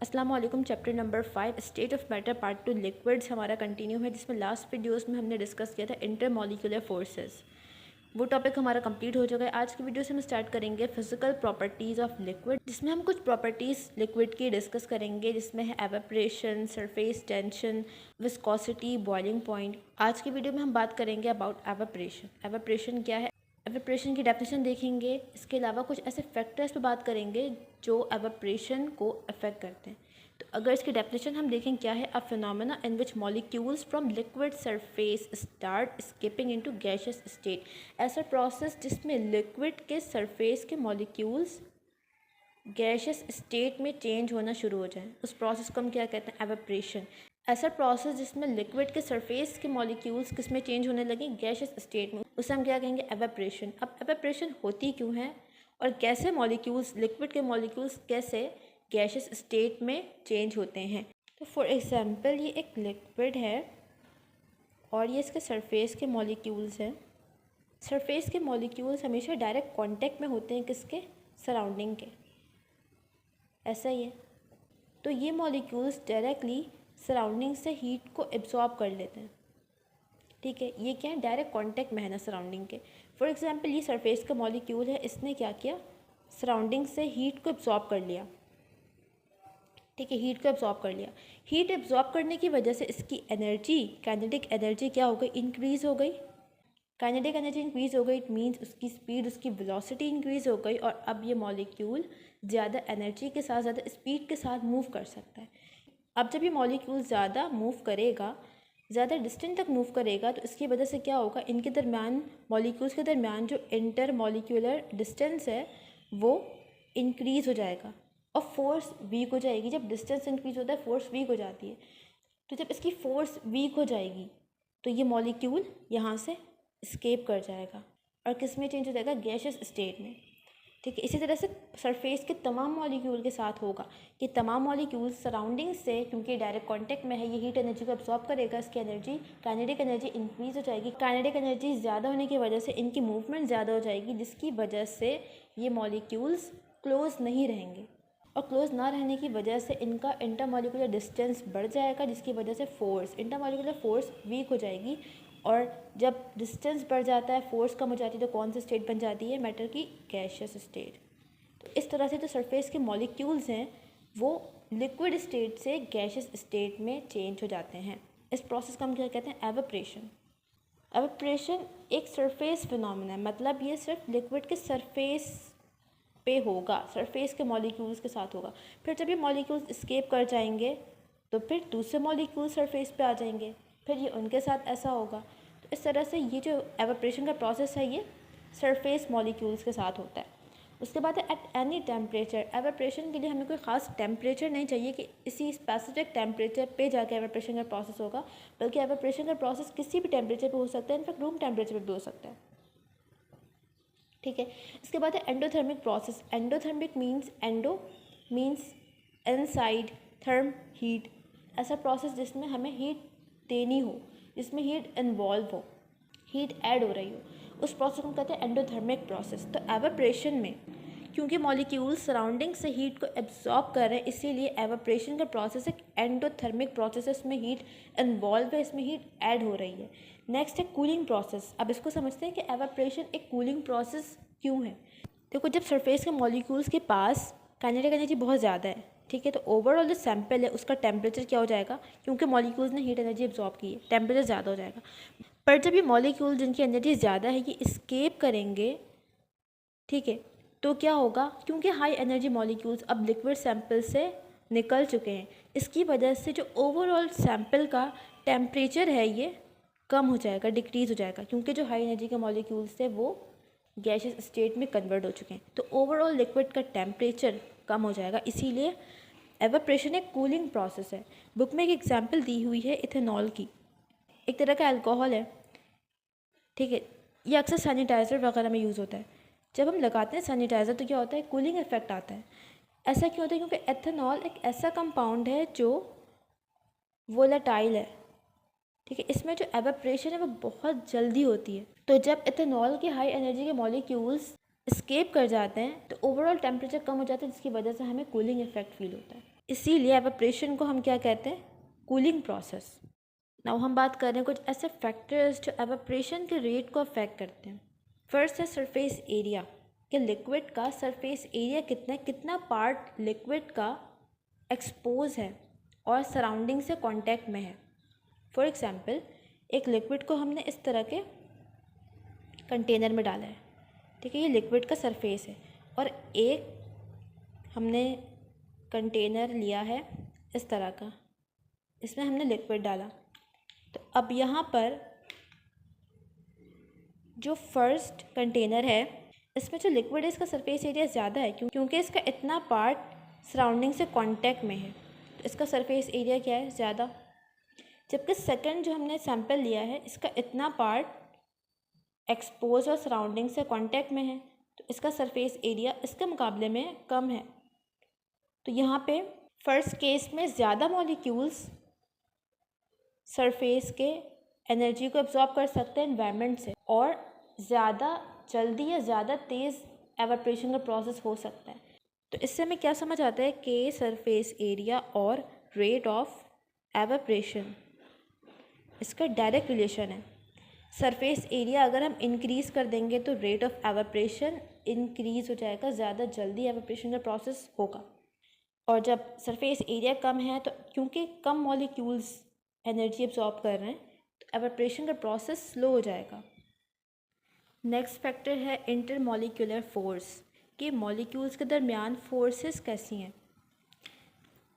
अस्सलाम वालेकुम। Chapter number 5 state of matter part 2 liquids हमारा कंटिन्यू है, जिसमें लास्ट वीडियोस में हमने डिस्कस किया था इंटरमॉलिक्यूलर फोर्सेस। वो टॉपिक हमारा कंप्लीट हो चुका है। आज की वीडियो से हम स्टार्ट करेंगे फिजिकल प्रॉपर्टीज़ ऑफ लिक्विड, जिसमें हम कुछ प्रॉपर्टीज़ लिक्विड की डिस्कस करेंगे, जिसमें है evaporation, surface tension, viscosity, boiling point. आज की वीडियो में हम बात करेंगे अबाउट एवेपोरेशन। एवेपोरेशन क्या है, एवेपोरेशन की डेफिनेशन देखेंगे। इसके अलावा कुछ ऐसे फैक्टर्स पे बात करेंगे जो एवेपोरेशन को अफेक्ट करते हैं। तो अगर इसकी डेफिनेशन हम देखें क्या है, अ phenomena in which molecules from liquid surface start skipping into gaseous state. ऐसा प्रोसेस जिसमें लिक्विड के सरफेस के मॉलिक्यूल्स गैसियस स्टेट में चेंज होना शुरू हो जाए, उस प्रोसेस को हम क्या कहते हैं, एवेपोरेशन। ऐसा प्रोसेस जिसमें लिक्विड के सरफेस के मॉलिक्यूल्स किस में चेंज होने लगे, गैसियस स्टेट में, उसे हम क्या कहेंगे, एवेपोरेशन। अब एवेपोरेशन होती क्यों है और कैसे मॉलिक्यूल्स, लिक्विड के मॉलिक्यूल्स कैसे गैसियस स्टेट में चेंज होते हैं। तो फॉर एग्जांपल ये एक लिक्विड है और ये इसके सरफेस के मॉलिक्यूल्स हैं। सरफेस के मॉलिक्यूल्स हमेशा डायरेक्ट कांटेक्ट में होते हैं किसके, सराउंडिंग के, ऐसा ही है। तो ये मॉलिक्यूल्स डायरेक्टली सराउंडिंग से हीट को एब्जॉर्ब कर लेते हैं, ठीक है। ये क्या है, डायरेक्ट कांटेक्ट में है ना सराउंडिंग के। फॉर एग्जांपल ये सरफेस का मॉलिक्यूल है, इसने क्या किया, सराउंडिंग से हीट को एब्जॉर्ब कर लिया, ठीक है, हीट को एब्जॉर्ब कर लिया। हीट एब्जॉर्ब करने की वजह से इसकी एनर्जी, काइनेटिक एनर्जी क्या हो गई, इंक्रीज़ हो गई। काइनेटिक एनर्जी इंक्रीज़ हो गई, इट मीन्स उसकी स्पीड, उसकी वेलोसिटी इंक्रीज़ हो गई, और अब ये मॉलिक्यूल ज़्यादा एनर्जी के साथ, ज़्यादा स्पीड के साथ मूव कर सकता है। अब जब ये मॉलिक्यूल ज़्यादा मूव करेगा, ज़्यादा डिस्टेंस तक मूव करेगा, तो इसकी वजह से क्या होगा, इनके दरमियान, मॉलिक्यूल्स के दरमियान जो इंटर मॉलिक्यूलर डिस्टेंस है वो इंक्रीज़ हो जाएगा और फोर्स वीक हो जाएगी। जब डिस्टेंस इंक्रीज़ होता है फोर्स वीक हो जाती है। तो जब इसकी फोर्स वीक हो जाएगी तो ये मॉलिक्यूल यहाँ से स्केप कर जाएगा और किस में चेंज हो जाएगा, गैसियस स्टेट में, ठीक है। इसी तरह से सरफेस के तमाम मॉलिक्यूल के साथ होगा कि तमाम मॉलिक्यूल सराउंडिंग से, क्योंकि डायरेक्ट कांटेक्ट में है, ये हीट एनर्जी को एब्जॉर्ब करेगा, इसकी एनर्जी, काइनेटिक एनर्जी इंक्रीज़ हो जाएगी। काइनेटिक एनर्जी ज़्यादा होने की वजह से इनकी मूवमेंट ज़्यादा हो जाएगी, जिसकी वजह से ये मॉलिक्यूल्स क्लोज नहीं रहेंगे, और क्लोज ना रहने की वजह से इनका इंटरमॉलिक्यूलर डिस्टेंस बढ़ जाएगा, जिसकी वजह से फोर्स, इंटरमॉलिक्यूलर फोर्स वीक हो जाएगी। और जब डिस्टेंस बढ़ जाता है, फोर्स कम हो जाती है, तो कौन सी स्टेट बन जाती है, मैटर की गैसियस स्टेट। तो इस तरह से जो सरफेस के मॉलिक्यूल्स हैं वो लिक्विड स्टेट से गैसियस स्टेट में चेंज हो जाते हैं। इस प्रोसेस को हम क्या कहते हैं, एवेपोरेशन। एवेपोरेशन एक सरफेस फिनोमेना है, मतलब ये सिर्फ लिक्विड के सरफेस पे होगा, सरफेस के मॉलिक्यूल्स के साथ होगा। फिर जब ये मॉलिक्यूल्स एस्केप कर जाएंगे तो फिर दूसरे मॉलिक्यूल सरफेस पे आ जाएंगे, फिर ये उनके साथ ऐसा होगा। तो इस तरह से ये जो एवेपोरेशन का प्रोसेस है ये सरफेस मॉलिक्यूल्स के साथ होता है। उसके बाद है एट एनी टेम्परेचर। एवेपोरेशन के लिए हमें कोई ख़ास टेम्परेचर नहीं चाहिए कि इसी स्पेसिफिक टेम्परेचर पे जाके एवेपोरेशन का प्रोसेस होगा, बल्कि एवेपोरेशन का प्रोसेस किसी भी टेम्परेचर पे हो सकता है, इनफैक्ट रूम टेम्परेचर पे भी हो सकता है, ठीक है। इसके बाद है endothermic process. Endothermic means, endo means inside, therm heat. ऐसा प्रोसेस जिसमें हमें हीट देनी हो, जिसमें हीट इन्वॉल्व हो, हीट ऐड हो रही हो, उस प्रोसेस को हम कहते हैं एंडोथर्मिक प्रोसेस। तो एवेपोरेशन में क्योंकि मॉलिक्यूल सराउंडिंग से हीट को एब्जॉर्ब कर रहे हैं, इसीलिए एवेपोरेशन का प्रोसेस एक एंडोथर्मिक प्रोसेस है, इसमें हीट इन्वॉल्व है, इसमें हीट ऐड हो रही है। नेक्स्ट है कूलिंग प्रोसेस। अब इसको समझते हैं कि एवेपोरेशन एक कूलिंग प्रोसेस क्यों है। देखो, जब सरफेस के मॉलिक्यूल्स के पास काइनेटिक एनर्जी बहुत ज़्यादा है, ठीक है, तो ओवरऑल जो सैंपल है उसका टेम्परेचर क्या हो जाएगा, क्योंकि मॉलिक्यूल्स ने हीट एनर्जी एब्जॉर्ब की है, टेम्परेचर ज़्यादा हो जाएगा। पर जब ये मॉलिक्यूल जिनकी एनर्जी ज़्यादा है ये एस्केप करेंगे, ठीक है, तो क्या होगा, क्योंकि हाई एनर्जी मॉलिक्यूल्स अब लिक्विड सैंपल से निकल चुके हैं, इसकी वजह से जो ओवरऑल सैंपल का टेम्परेचर है ये कम हो जाएगा, डिक्रीज़ हो जाएगा, क्योंकि जो हाई एनर्जी के मॉलिक्यूल्स थे वो गैसियस स्टेट में कन्वर्ट हो चुके हैं। तो ओवरऑल लिक्विड का टेम्परेचर कम हो जाएगा, इसीलिए एवेपोरेशन एक कूलिंग प्रोसेस है। बुक में एक एग्जांपल दी हुई है इथेनॉल की, एक तरह का अल्कोहल है, ठीक है। ये अक्सर सैनिटाइज़र वगैरह में यूज़ होता है। जब हम लगाते हैं सैनिटाइज़र तो क्या होता है, कूलिंग इफेक्ट आता है। ऐसा क्यों होता है, क्योंकि एथेनॉल एक ऐसा कंपाउंड है जो वोलेटाइल है, ठीक है। इसमें जो एवेपोरेशन है वो बहुत जल्दी होती है। तो जब एथेनॉल के हाई एनर्जी के मॉलिक्यूल्स एस्केप कर जाते हैं तो ओवरऑल टेम्परेचर कम हो जाता है, जिसकी वजह से हमें कूलिंग इफेक्ट फील होता है। इसीलिए एवापोरेशन को हम क्या कहते हैं, कूलिंग प्रोसेस। नाउ हम बात कर रहे हैं कुछ ऐसे फैक्टर्स जो एवापोरेशन के रेट को अफेक्ट करते हैं। फर्स्ट है सरफेस एरिया, कि लिक्विड का सरफेस एरिया कितना है, कितना पार्ट लिक्विड का एक्सपोज है और सराउंडिंग से कांटेक्ट में है। फॉर एग्जांपल एक लिक्विड को हमने इस तरह के कंटेनर में डाला है, ठीक है, ये लिक्विड का सरफेस है, और एक हमने कंटेनर लिया है इस तरह का, इसमें हमने लिक्विड डाला। तो अब यहाँ पर जो फर्स्ट कंटेनर है इसमें जो लिक्विड है इसका सरफेस एरिया ज़्यादा है, क्योंकि इसका इतना पार्ट सराउंडिंग से कांटेक्ट में है, तो इसका सरफेस एरिया क्या है, ज़्यादा। जबकि सेकंड जो हमने सैंपल लिया है इसका इतना पार्ट एक्सपोज और सराउंडिंग से कांटेक्ट में है, तो इसका सरफेस एरिया इसके मुकाबले में कम है। तो यहाँ पे फर्स्ट केस में ज़्यादा मॉलिक्यूल्स सरफेस के एनर्जी को एब्जॉर्ब कर सकते हैं एनवायरनमेंट से, और ज़्यादा जल्दी या ज़्यादा तेज़ एवापोरेशन का प्रोसेस हो सकता है। तो इससे हमें क्या समझ आता है कि सरफेस एरिया और रेट ऑफ एवापोरेशन इसका डायरेक्ट रिलेशन है। सरफेस एरिया अगर हम इंक्रीज़ कर देंगे तो रेट ऑफ एवापोरेशन इंक्रीज़ हो जाएगा, ज़्यादा जल्दी एवापोरेशन का प्रोसेस होगा। और जब सरफेस एरिया कम है तो क्योंकि कम मॉलिक्यूल्स एनर्जी एब्जॉर्ब कर रहे हैं तो एवापोरेशन का प्रोसेस स्लो हो जाएगा। नेक्स्ट फैक्टर है इंटरमॉलिक्यूलर फोर्स, कि मॉलिक्यूल्स के दरमियान फोर्सेस कैसी हैं।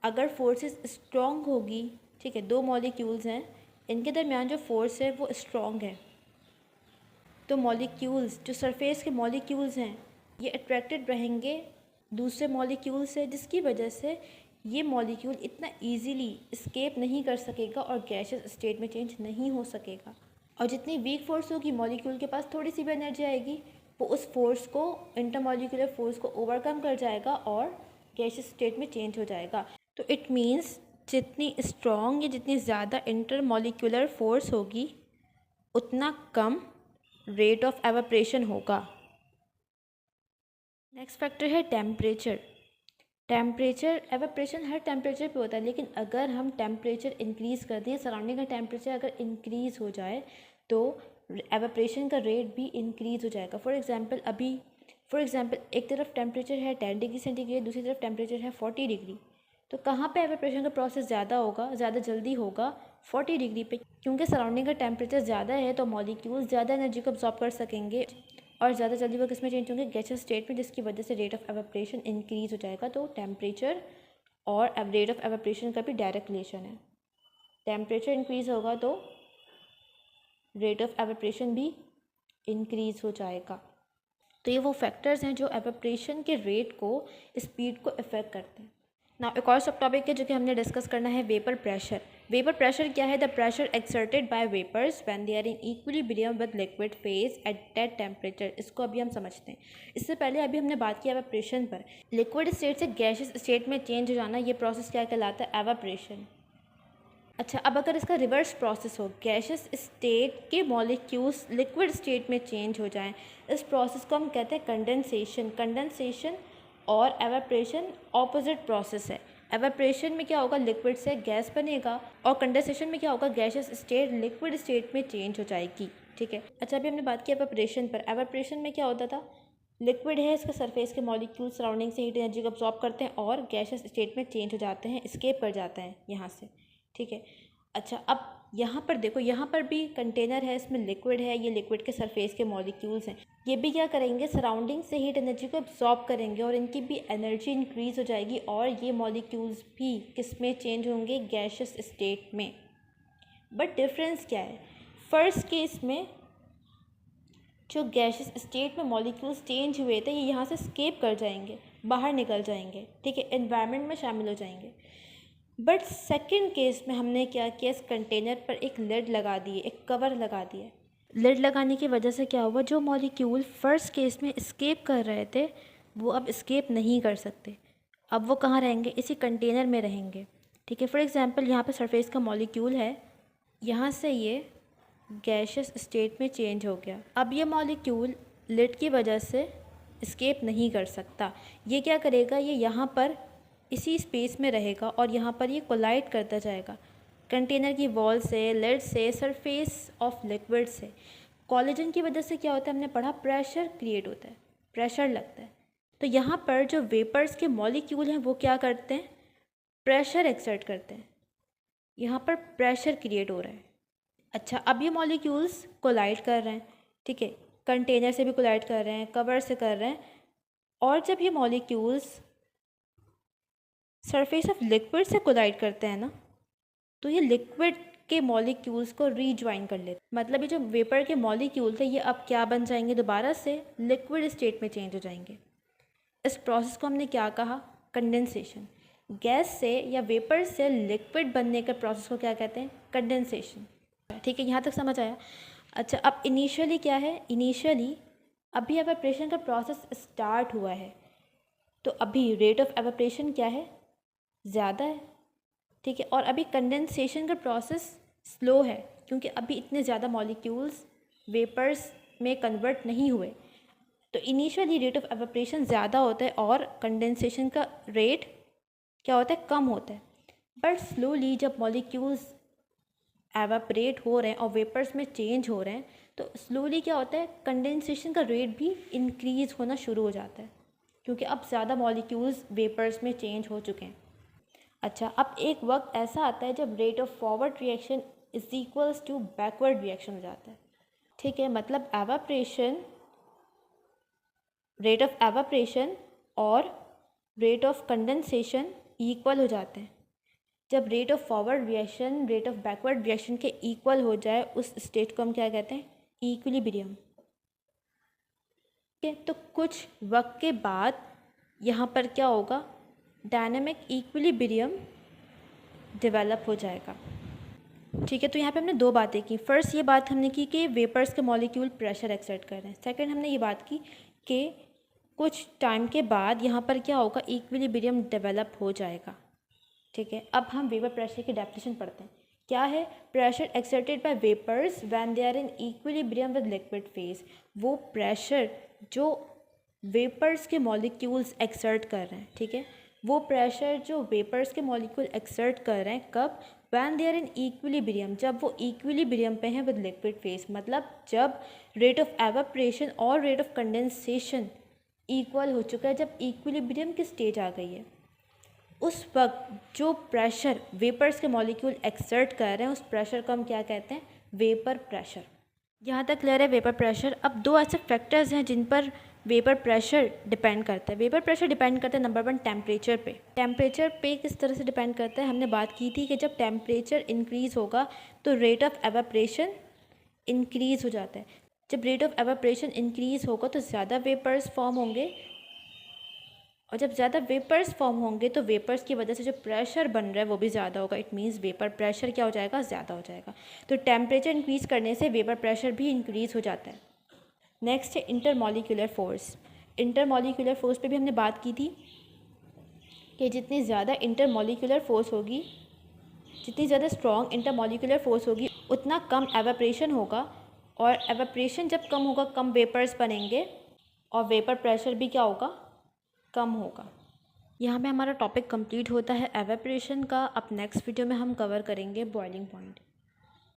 अगर फोर्सेस स्ट्रॉन्ग होगी, ठीक है, दो मॉलिक्यूल्स हैं, इनके दरमियान जो फोर्स है वो स्ट्रॉन्ग है, तो मॉलिक्यूल्स जो सरफेस के मॉलिक्यूल्स हैं ये अट्रैक्टेड रहेंगे दूसरे मॉलिक्यूल से, जिसकी वजह से ये मॉलिक्यूल इतना इजीली एस्केप नहीं कर सकेगा और गैसियस स्टेट में चेंज नहीं हो सकेगा। और जितनी वीक फोर्स होगी मॉलिक्यूल के पास थोड़ी सी भी एनर्जी आएगी, वो उस फोर्स को, इंटरमॉलिक्यूलर फोर्स को ओवरकम कर जाएगा और गैसियस स्टेट में चेंज हो जाएगा। तो इट मीन्स जितनी स्ट्रॉन्ग या जितनी ज़्यादा इंटरमॉलिक्यूलर फोर्स होगी उतना कम रेट ऑफ एवापोरेशन होगा। नेक्स्ट फैक्टर है टेम्परेचर। टेम्परेचर, एवापोरेशन हर टेम्परेचर पे होता है, लेकिन अगर हम टेम्परेचर इंक्रीज़ कर दें, सराउंडिंग का टेम्परेचर अगर इंक्रीज़ हो जाए तो एवापोरेशन का रेट भी इंक्रीज़ हो जाएगा। फॉर एग्ज़ाम्पल एक तरफ टेम्परेचर है 10 डिग्री सेंटीग्रेड, दूसरी तरफ टेम्परेचर है 40 डिग्री, तो कहाँ पे एवापोरेशन का प्रोसेस ज़्यादा होगा, ज़्यादा जल्दी होगा 40 डिग्री पे, क्योंकि सराउंडिंग का टेम्परेचर ज़्यादा है तो मॉलिक्यूल ज़्यादा एनर्जी को अब्जॉर्ब कर सकेंगे और ज़्यादा जल्दी वो किस में चेंज होंगे, गैसियस स्टेट में, जिसकी वजह से रेट ऑफ एवापोरेशन इंक्रीज़ हो जाएगा। तो टेम्परेचर और रेट ऑफ एवापोरेशन का भी डायरेक्ट रिलेशन है। टेम्परेचर इंक्रीज़ होगा तो रेट ऑफ एवापोरेशन भी इंक्रीज़ हो जाएगा। तो ये वो फैक्टर्स हैं जो एवापोरेशन के रेट को, स्पीड को इफ़ेक्ट करते हैं। ना एक और सब टॉपिक है जो कि हमने डिस्कस करना है, वेपर प्रेशर। वेपर प्रेशर क्या है? The pressure exerted by vapours when they are in equilibrium with liquid phase at that temperature. इसको अभी हम समझते हैं। इससे पहले अभी हमने बात की एवापोरेशन पर। लिक्विड स्टेट से गैसियस स्टेट में चेंज हो जाना, ये प्रोसेस क्या कहलाता है? एवापोरेशन। अच्छा, अब अगर इसका रिवर्स प्रोसेस हो, गैसियस स्टेट के मॉलिक्यूल्स लिक्विड स्टेट में चेंज हो जाएं, इस प्रोसेस को हम कहते हैं कंडेंसेशन। कंडेंसेशन और एवापोरेशन ऑपोजिट प्रोसेस है। एवापोरेशन में क्या होगा, लिक्विड से गैस बनेगा, और कंडेंसेशन में क्या होगा, गैसियस स्टेट लिक्विड स्टेट में चेंज हो जाएगी। ठीक है। अच्छा, अभी हमने बात की एवापोरेशन पर। एवापोरेशन में क्या होता था, लिक्विड है, इसका सरफेस के मॉलिक्यूल सराउंडिंग से हीट एनर्जी को अब्जॉर्ब करते हैं और गैसियस स्टेट में चेंज हो जाते हैं, एस्केप कर जाते हैं यहाँ से। ठीक है। अच्छा, अब यहाँ पर देखो, यहाँ पर भी कंटेनर है, इसमें लिक्विड है, ये लिक्विड के सरफेस के मॉलिक्यूल्स हैं, ये भी क्या करेंगे, सराउंडिंग से हीट एनर्जी को एब्जॉर्ब करेंगे और इनकी भी एनर्जी इंक्रीज़ हो जाएगी और ये मॉलिक्यूल्स भी किस में चेंज होंगे, गैसियस स्टेट में। बट डिफरेंस क्या है, फर्स्ट केस में जो गैसियस स्टेट में मॉलिक्यूल्स चेंज हुए थे ये यहाँ से स्केप कर जाएंगे, बाहर निकल जाएंगे, ठीक है, एनवायरनमेंट में शामिल हो जाएंगे। बट सेकंड केस में हमने क्या किया, इस कंटेनर पर एक लिड लगा दिए, एक कवर लगा दिया। लिड लगाने की वजह से क्या हुआ, जो मॉलिक्यूल फर्स्ट केस में एस्केप कर रहे थे वो अब एस्केप नहीं कर सकते। अब वो कहाँ रहेंगे, इसी कंटेनर में रहेंगे। ठीक है। फॉर एग्जांपल यहाँ पे सरफेस का मॉलिक्यूल है, यहाँ से ये गैसियस स्टेट में चेंज हो गया। अब ये मॉलिक्यूल लिड की वजह से एस्केप नहीं कर सकता। ये क्या करेगा, ये यहाँ पर इसी स्पेस में रहेगा और यहाँ पर ये कोलाइड करता जाएगा कंटेनर की वॉल से, लिड से, सरफेस ऑफ लिक्विड से। कोलिजन की वजह से क्या होता है, हमने पढ़ा, प्रेशर क्रिएट होता है, प्रेशर लगता है। तो यहाँ पर जो वेपर्स के मॉलिक्यूल हैं वो क्या करते हैं, प्रेशर एक्सर्ट करते हैं, यहाँ पर प्रेशर क्रिएट हो रहा है। अच्छा, अब ये मॉलिक्यूल्स कोलाइड कर रहे हैं, ठीक है, कंटेनर से भी कोलाइड कर रहे हैं, कवर से कर रहे हैं, और जब ये मॉलिक्यूल्स सरफेस ऑफ लिक्विड से कोलाइड करते हैं ना, तो ये लिक्विड के मॉलिक्यूल्स को रीज्वाइन कर लेते, मतलब ये जो वेपर के मॉलिक्यूल थे ये अब क्या बन जाएंगे, दोबारा से लिक्विड स्टेट में चेंज हो जाएंगे। इस प्रोसेस को हमने क्या कहा, कंडेंसेशन। गैस से या वेपर से लिक्विड बनने के प्रोसेस को क्या कहते हैं, कंडेंसेशन। ठीक है, यहाँ तक समझ आया। अच्छा, अब इनिशियली क्या है, इनिशियली अभी एवापोरेशन का प्रोसेस स्टार्ट हुआ है, तो अभी रेट ऑफ एवापोरेशन क्या है, ज़्यादा है, ठीक है, और अभी कंडेंसेशन का प्रोसेस स्लो है क्योंकि अभी इतने ज़्यादा मॉलिक्यूल्स वेपर्स में कन्वर्ट नहीं हुए। तो इनिशियली रेट ऑफ एवापोरेशन ज़्यादा होता है और कंडेंसेशन का रेट क्या होता है, कम होता है। बट स्लोली जब मॉलिक्यूल्स एवापोरेट हो रहे हैं और वेपर्स में चेंज हो रहे हैं, तो स्लोली क्या होता है, कंडेंसेशन का रेट भी इंक्रीज़ होना शुरू हो जाता है क्योंकि अब ज़्यादा मॉलिक्यूल्स वेपर्स में चेंज हो चुके हैं। अच्छा, अब एक वक्त ऐसा आता है जब rate of forward reaction is equals to backward reaction हो जाता है। ठीक है, मतलब एवापोरेशन, रेट ऑफ एवापोरेशन और रेट ऑफ कंडेंसेशन इक्वल हो जाते हैं। जब rate of forward reaction rate of backward reaction के इक्वल हो जाए उस स्टेट को हम क्या कहते हैं, इक्विलिब्रियम। ठीक है, तो कुछ वक्त के बाद यहाँ पर क्या होगा, डायनामिक इक्विलिब्रियम डेवलप हो जाएगा। ठीक है, तो यहाँ पे हमने दो बातें की। फर्स्ट ये बात हमने की कि वेपर्स के मॉलिक्यूल प्रेशर एक्सर्ट कर रहे हैं। सेकंड हमने ये बात की कि कुछ टाइम के बाद यहाँ पर क्या होगा, इक्विलिब्रियम डेवलप हो जाएगा। ठीक है, अब हम वेपर प्रेशर की डेफिनेशन पढ़ते हैं। क्या है, pressure exerted by vapours when they are in equilibrium with liquid phase. वो प्रेशर जो वेपर्स के मॉलिक्यूल्स एक्सर्ट कर रहे हैं, ठीक है, वो प्रेशर जो वेपर्स के मॉलिक्यूल एक्सर्ट कर रहे हैं, कब, when they are in equilibrium, जब वो इक्विलिब्रियम पे हैं विद लिक्विड फेज, मतलब जब रेट ऑफ एवापोरेशन और रेट ऑफ कंडेंसेशन इक्वल हो चुका है, जब इक्विलिब्रियम की स्टेज आ गई है, उस वक्त जो प्रेशर वेपर्स के मॉलिक्यूल एक्सर्ट कर रहे हैं उस प्रेशर को हम क्या कहते हैं, वेपर प्रेशर। यहाँ तक क्लियर है, वेपर प्रेशर। अब दो ऐसे फैक्टर्स हैं जिन पर वेपर प्रेशर डिपेंड करता है। वेपर प्रेशर डिपेंड करता है नंबर 1 टेम्परेचर पे। टेम्परेचर पे किस तरह से डिपेंड करता है, हमने बात की थी कि जब टेम्परेचर इंक्रीज़ होगा तो रेट ऑफ एवापोरेशन इंक्रीज़ हो जाता है। जब रेट ऑफ एवापोरेशन इंक्रीज़ होगा तो ज़्यादा वेपर्स फॉर्म होंगे, और जब ज़्यादा वेपर्स फॉर्म होंगे तो वेपर्स की वजह से जो प्रेशर बन रहा है वो भी ज़्यादा होगा। इट मीन्स वेपर प्रेशर क्या हो जाएगा, ज़्यादा हो जाएगा। तो टेम्परेचर इंक्रीज़ करने से वेपर प्रेशर भी इंक्रीज़ हो जाता है। नेक्स्ट है इंटरमॉलिक्यूलर फोर्स। इंटरमॉलिक्यूलर फोर्स पे भी हमने बात की थी कि जितनी ज़्यादा इंटरमॉलिक्यूलर फोर्स होगी, जितनी ज़्यादा स्ट्रॉन्ग इंटरमॉलिक्यूलर फोर्स होगी, उतना कम एवापोरेशन होगा, और एवापोरेशन जब कम होगा कम वेपर्स बनेंगे और वेपर प्रेशर भी क्या होगा, कम होगा। यहाँ पे हमारा टॉपिक कंप्लीट होता है एवापोरेशन का। अब नेक्स्ट वीडियो में हम कवर करेंगे बॉइलिंग पॉइंट।